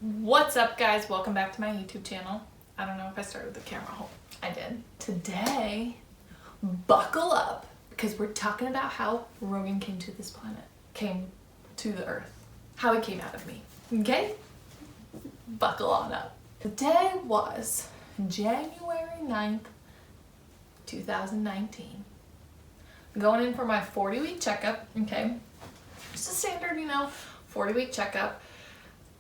What's up, guys? Welcome back to my YouTube channel. I don't know if I started the camera. I did. Today, buckle up, because we're talking about how Rogan came to this planet, came to the earth, how he came out of me. Okay? Buckle on up. The day was January 9th, 2019. Going in for my 40-week checkup, okay? Just a standard, 40-week checkup.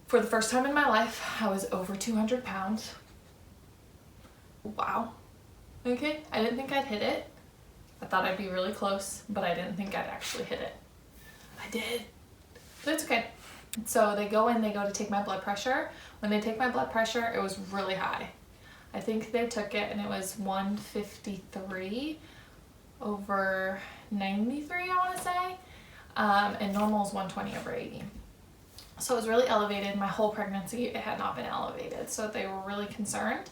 For the first time in my life, I was over 200 pounds. Wow. Okay, I didn't think I'd hit it. I thought I'd be really close, but I didn't think I'd actually hit it. I did. But it's okay. So they go to take my blood pressure. When they take my blood pressure, it was really high. I think they took it and it was 153 over 93, I want to say. And normal is 120 over 80. So it was really elevated. My whole pregnancy, it had not been elevated. So they were really concerned.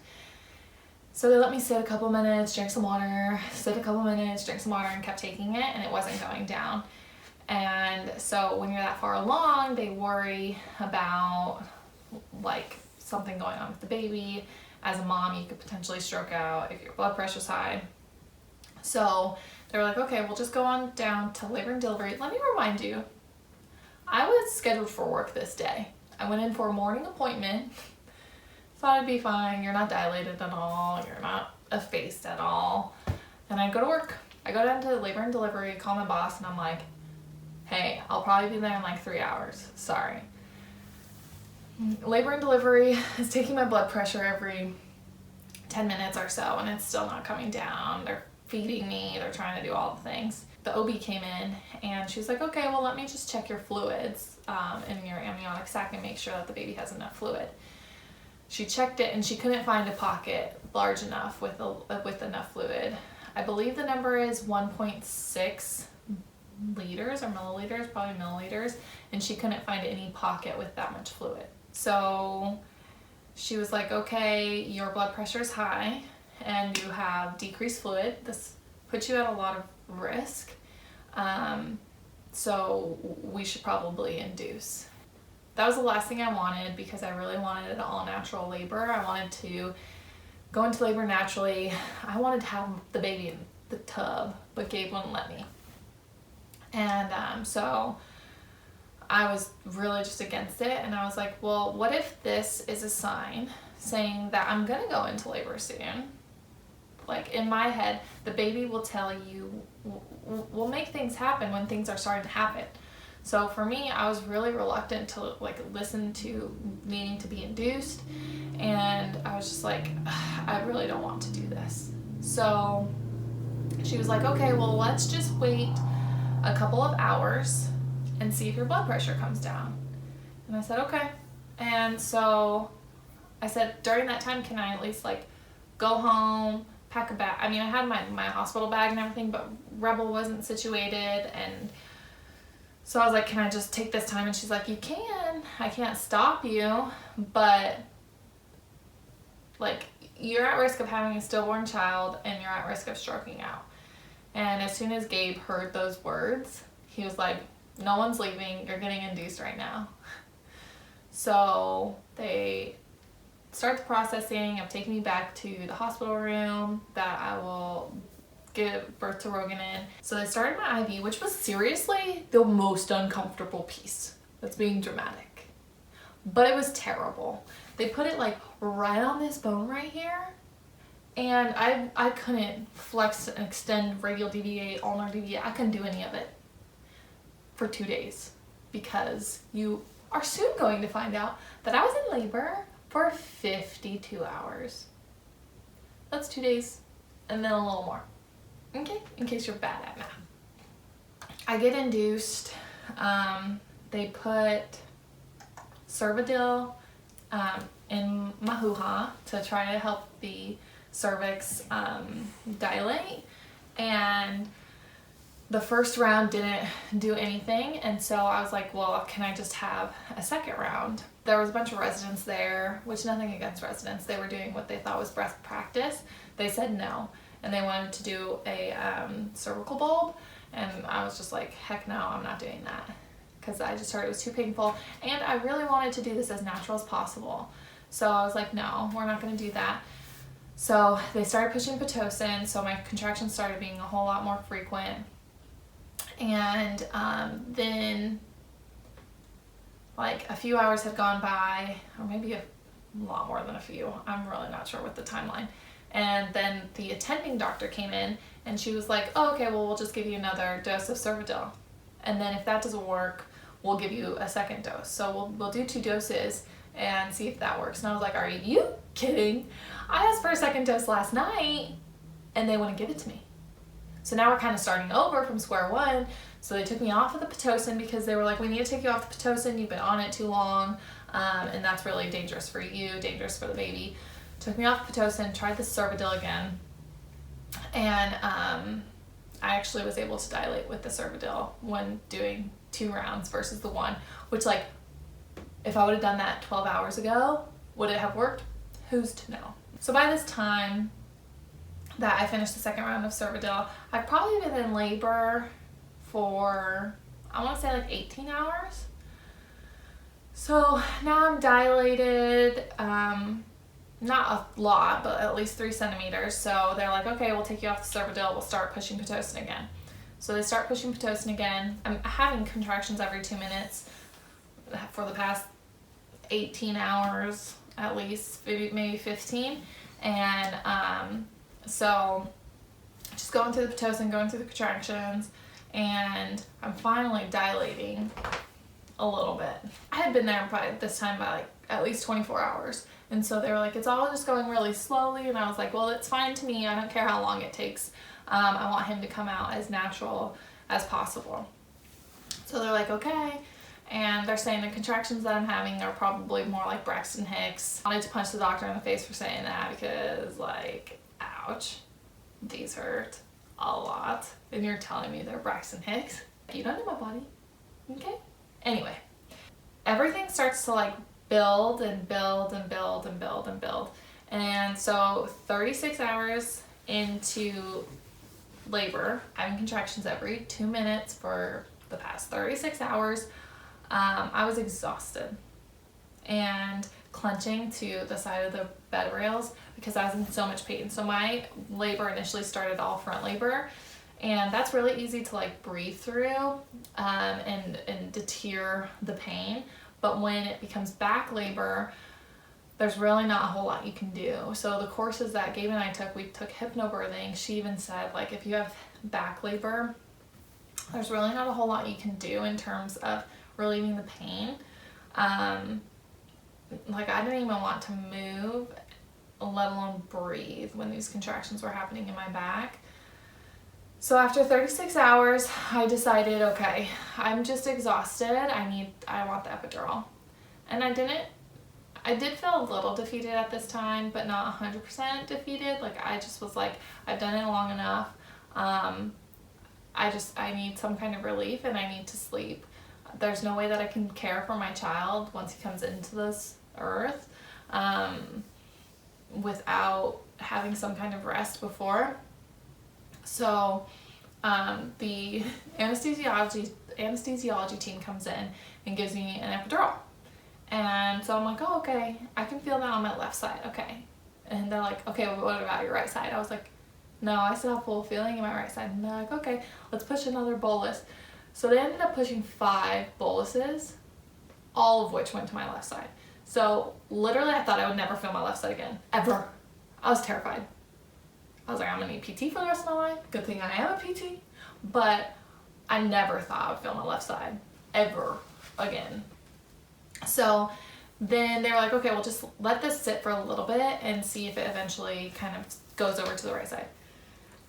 So they let me sit a couple minutes, drink some water, sit a couple minutes, drink some water, and kept taking it, and it wasn't going down. And so when you're that far along, they worry about like something going on with the baby. As a mom, you could potentially stroke out if your blood pressure's high. So they were like, okay, we'll just go on down to labor and delivery. Let me remind you, I was scheduled for work this day. I went in for a morning appointment. Thought I'd be fine. You're not dilated at all. You're not effaced at all. And I go to work. I go down to labor and delivery, call my boss, and I'm like, hey, I'll probably be there in like 3 hours. Sorry. Labor and delivery is taking my blood pressure every 10 minutes or so, and it's still not coming down. They're feeding me. They're trying to do all the things. The OB came in and she was like, okay, well, let me just check your fluids in your amniotic sac and make sure that the baby has enough fluid. She checked it and she couldn't find a pocket large enough with enough fluid. I believe the number is 1.6 liters or milliliters, probably milliliters, and she couldn't find any pocket with that much fluid. So she was like, okay, your blood pressure is high and you have decreased fluid. This puts you at a lot of risk. So we should probably induce. That was the last thing I wanted because I really wanted an all-natural labor. I wanted to go into labor naturally. I wanted to have the baby in the tub, but Gabe wouldn't let me. And so I was really just against it, and I was like, well, what if this is a sign saying that I'm gonna go into labor soon? Like, in my head, the baby will tell you, will make things happen when things are starting to happen. So for me, I was really reluctant to like listen to needing to be induced, and I was just like, I really don't want to do this. So she was like, okay, well, let's just wait a couple of hours and see if your blood pressure comes down. And I said, okay. And so I said, during that time, can I at least like go home, pack a bag? I mean, I had my hospital bag and everything, but Rebel wasn't situated, and so I was like, can I just take this time? And she's like, you can. I can't stop you, but like, you're at risk of having a stillborn child and you're at risk of stroking out. And as soon as Gabe heard those words, he was like, no one's leaving. You're getting induced right now. So they start the processing of taking me back to the hospital room that I will give birth to Rogan in. So they started my IV, which was seriously the most uncomfortable piece. That's being dramatic. But it was terrible. They put it like right on this bone right here, and I couldn't flex and extend radial deviate, ulnar deviate. I couldn't do any of it for 2 days, because you are soon going to find out that I was in labor for 52 hours. That's 2 days and then a little more. Okay, in case you're bad at math. I get induced. They put Cervidil in my hoo-ha to try to help the cervix dilate, and the first round didn't do anything, and so I was like, well, can I just have a second round? There was a bunch of residents there, which nothing against residents. They were doing what they thought was best practice. They said no, and they wanted to do a cervical bulb, and I was just like, heck no, I'm not doing that. because I just heard it was too painful, and I really wanted to do this as natural as possible. So I was like, no, we're not going to do that. So they started pushing Pitocin, so my contractions started being a whole lot more frequent. And then like a few hours had gone by, or maybe a lot more than a few. I'm really not sure with the timeline. And then the attending doctor came in and she was like, oh, okay, well, we'll just give you another dose of Cervidil. And then if that doesn't work, we'll give you a second dose. So we'll do 2 doses and see if that works. And I was like, are you kidding? I asked for a second dose last night and they wouldn't give it to me. So now we're kind of starting over from square one. So they took me off of the Pitocin because they were like, we need to take you off the Pitocin. You've been on it too long. And that's really dangerous for you, dangerous for the baby. Took me off Pitocin, tried the Cervidil again. And I actually was able to dilate with the Cervidil when doing 2 rounds versus the 1, which, like, if I would have done that 12 hours ago, would it have worked? Who's to know? So by this time that I finished the second round of Cervidil, I've probably been in labor for, I want to say, like 18 hours. So now I'm dilated, not a lot, but at least 3 centimeters. So they're like, okay, we'll take you off the Cervidil, we'll start pushing Pitocin again. So they start pushing Pitocin again. I'm having contractions every 2 minutes for the past 18 hours, at least, maybe 15. And so just going through the Pitocin, going through the contractions, and I'm finally dilating a little bit. I had been there by this time by like at least 24 hours. And so they were like, it's all just going really slowly. And I was like, well, it's fine to me. I don't care how long it takes. I want him to come out as natural as possible. So they're like, okay. And they're saying the contractions that I'm having are probably more like Braxton Hicks. I wanted to punch the doctor in the face for saying that because, like, ouch, these hurt a lot. And you're telling me they're Braxton Hicks? You don't know my body, okay? Anyway, everything starts to like build and build and build and build and build. And so 36 hours into labor, having contractions every 2 minutes for the past 36 hours, I was exhausted and clenching to the side of the bed rails because I was in so much pain. So my labor initially started all front labor, and that's really easy to like breathe through and deter the pain. But when it becomes back labor, there's really not a whole lot you can do. So the courses that Gabe and I took, we took hypnobirthing. She even said, like, if you have back labor, there's really not a whole lot you can do in terms of relieving the pain. Like, I didn't even want to move, let alone breathe, when these contractions were happening in my back. So after 36 hours, I decided, okay, I'm just exhausted. I want the epidural. And I did feel a little defeated at this time, but not 100% defeated. Like, I just was like, I've done it long enough. I need some kind of relief, and I need to sleep. There's no way that I can care for my child once he comes into this earth without having some kind of rest before. So the anesthesiology team comes in and gives me an epidural. And so I'm like, oh, okay, I can feel that on my left side, okay. And they're like, okay, well, what about your right side? I was like, no, I still have full feeling in my right side. And they're like, okay, let's push another bolus. So they ended up pushing 5 boluses, all of which went to my left side. So literally I thought I would never feel my left side again, ever. I was terrified. I was like, I'm gonna need PT for the rest of my life. Good thing I am a PT. But I never thought I would feel my left side ever again. So then they were like, okay, we'll just let this sit for a little bit and see if it eventually kind of goes over to the right side.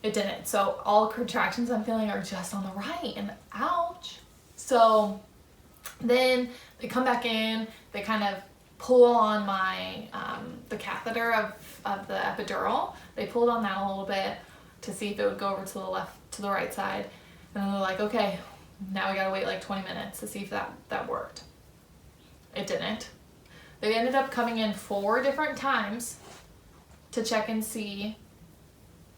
It didn't. So all contractions I'm feeling are just on the right, and ouch. So then they come back in, they kind of pull on my, the catheter of the epidural. They pulled on that a little bit to see if it would go over to the left, to the right side. And then they're like, okay, now we gotta wait like 20 minutes to see if that worked. It didn't. They ended up coming in 4 different times to check and see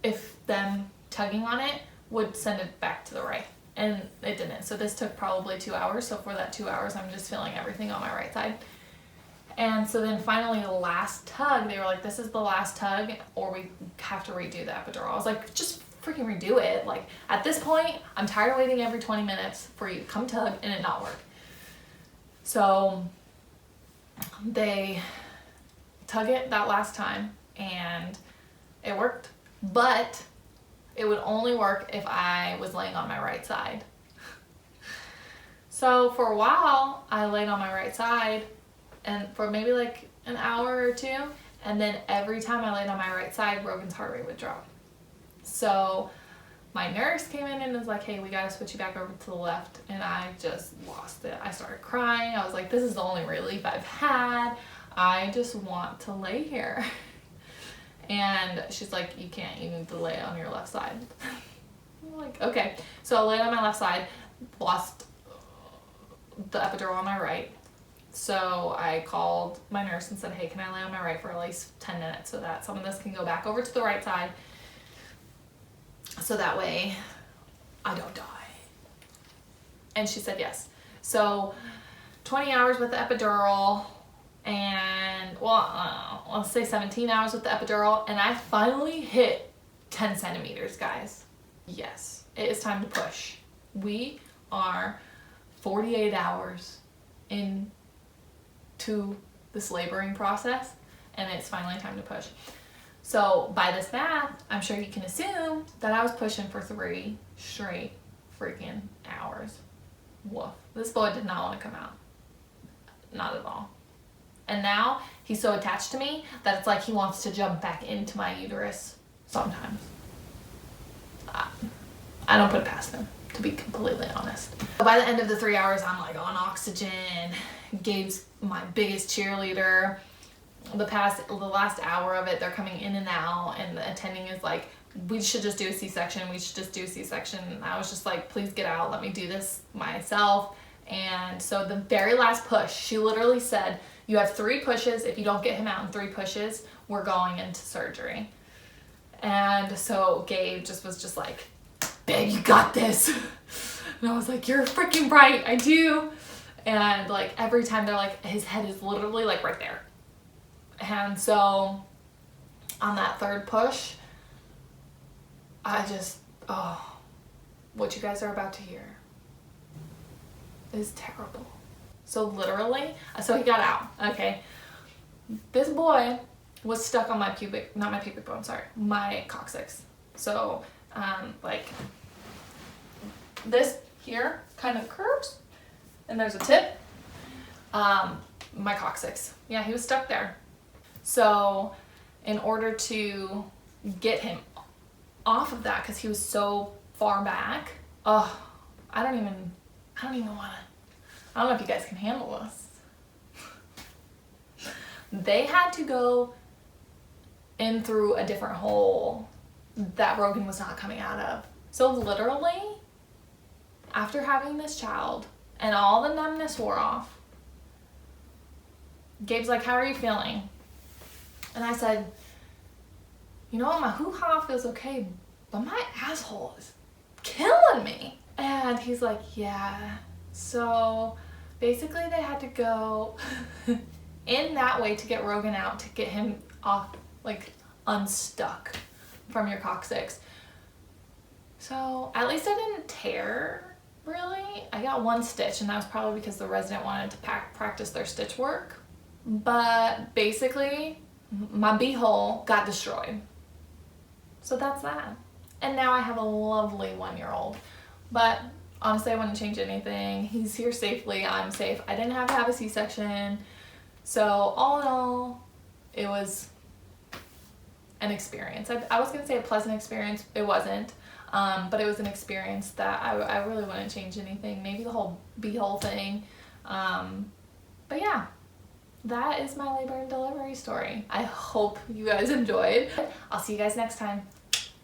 if them tugging on it would send it back to the right. and it didn't. So this took probably 2 hours. So for that 2 hours, I'm just feeling everything on my right side. And so then finally the last tug, they were like, this is the last tug or we have to redo the epidural. I was like, just freaking redo it. Like at this point, I'm tired of waiting every 20 minutes for you to come tug and it not work. So they tug it that last time and it worked, but it would only work if I was laying on my right side. So for a while, I laid on my right side and for maybe like an hour or two, and then every time I laid on my right side, Rogan's heart rate would drop. So my nurse came in and was like, hey, we gotta switch you back over to the left, and I just lost it. I started crying. I was like, this is the only relief I've had. I just want to lay here. And she's like, you can't, you need to lay on your left side. I'm like, okay. So I laid on my left side, lost the epidural on my right. So I called my nurse and said, hey, can I lay on my right for at least 10 minutes so that some of this can go back over to the right side, so that way I don't die. And she said yes. So 20 hours with the epidural, and well, let's say 17 hours with the epidural, and I finally hit 10 centimeters, guys. Yes, it is time to push. We are 48 hours into this laboring process, and it's finally time to push. So by this math, I'm sure you can assume that I was pushing for 3 straight freaking hours. Woof. This boy did not want to come out. Not at all. And now he's so attached to me that it's like he wants to jump back into my uterus sometimes. I don't put it past him, to be completely honest. By the end of the 3 hours, I'm like on oxygen. Gabe's my biggest cheerleader. The last hour of it, they're coming in and out, and the attending is like, we should just do a C-section. We should just do a C-section. And I was just like, please get out. Let me do this myself. And so the very last push, she literally said, you have 3 pushes. If you don't get him out in 3 pushes, we're going into surgery. And so Gabe was just like, babe, you got this. And I was like, you're freaking right. I do. And like every time they're like, his head is literally like right there. And so on that 3rd push, I just, what you guys are about to hear is terrible. So literally, so he got out, okay. This boy was stuck on my my coccyx. So like this here kind of curves and there's a tip. My coccyx, yeah, he was stuck there. So in order to get him off of that, because he was so far back, I don't even want to, I don't know if you guys can handle this. They had to go in through a different hole that Rogan was not coming out of. So literally, after having this child and all the numbness wore off, Gabe's like, how are you feeling? And I said, you know what, my hoo-ha feels okay, but my asshole is killing me. And he's like, yeah. So basically they had to go in that way to get Rogan out, to get him off, like unstuck from your coccyx. So at least I didn't tear, really. I got 1 stitch, and that was probably because the resident wanted to practice their stitch work. But basically, my beehole got destroyed. So that's that. And now I have a lovely 1-year-old. But honestly, I wouldn't change anything. He's here safely. I'm safe. I didn't have to have a C-section. So all in all, it was an experience. I was going to say a pleasant experience. It wasn't. But it was an experience that I really wouldn't change anything. Maybe the whole beehole thing. But yeah. That is my labor and delivery story. I hope you guys enjoyed. I'll see you guys next time.